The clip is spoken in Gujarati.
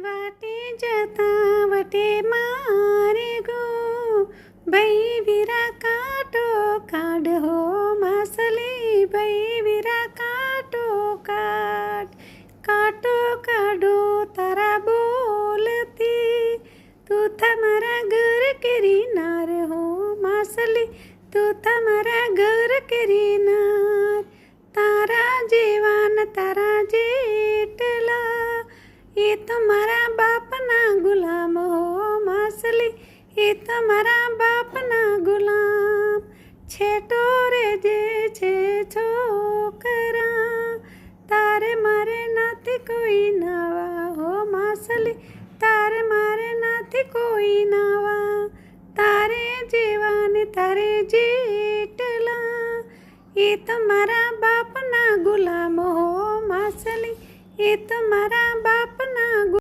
વાટે જતા વટે મારે ગો ભાઈ વીરા કાંટો કાઢો માસલી ભાઈ વીરા કાંટો કાંટો કાઢો તારા બોલતી તું તમારા ઘર કેરી નાર હો માસલી તું તમારા ઘર કેરી નાર તારા જેવાન તારા જેટલા એ તો મારા બાપના ગુલામ હો માસલી એ તો મારા બાપના ગુલામ છેટો રે જે છે છોકરા તારે મારે નથી કોઈ નવા હો માસલી તારે મારે નથી કોઈ નવા તારે જેવા ને તારે જેટલા એ તો મારા બાપના ગુલામ હો માસલી એ તો મારા બાપના